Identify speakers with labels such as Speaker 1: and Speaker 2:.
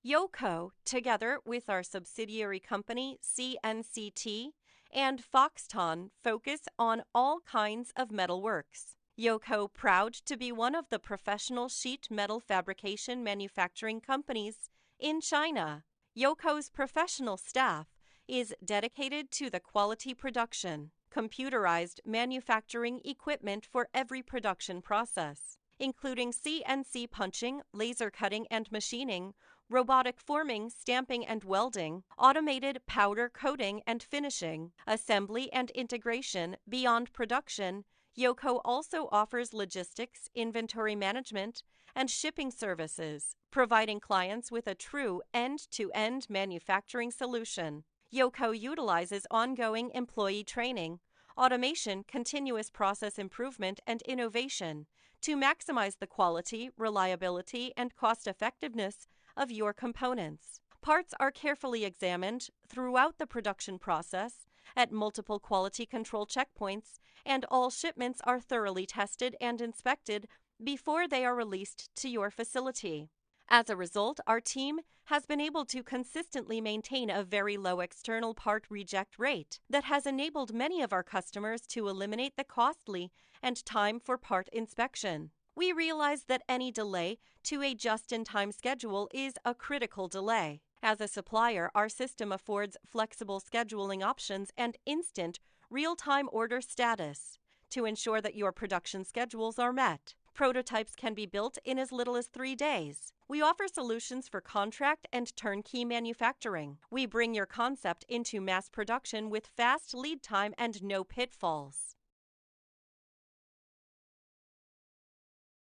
Speaker 1: YOCO, together with our subsidiary company CNCT and Foxton, focus on all kinds of metalworks. YOCO proud to be one of the professional sheet metal fabrication manufacturing companies in China. YOCO's professional staff is dedicated to the quality production, computerized manufacturing equipment for every production process, including CNC punching, laser cutting and machining, robotic forming, stamping and welding, automated powder coating and finishing, assembly and integration beyond production. YOCO also offers logistics, inventory management, and shipping services, providing clients with a true end-to-end manufacturing solution. YOCO utilizes ongoing employee training, automation, continuous process improvement, and innovation to maximize the quality, reliability, and cost-effectiveness of your components. Parts are carefully examined throughout the production process at multiple quality control checkpoints, and all shipments are thoroughly tested and inspected before they are released to your facility. As a result, our team has been able to consistently maintain a very low external part reject rate that has enabled many of our customers to eliminate the costly and time for part inspection. We realize that any delay to a just-in-time schedule is a critical delay. As a supplier, our system affords flexible scheduling options and instant, real-time order status to ensure that your production schedules are met. Prototypes can be built in as little as 3 days. We offer solutions for contract and turnkey manufacturing. We bring your concept into mass production with fast lead time and no pitfalls.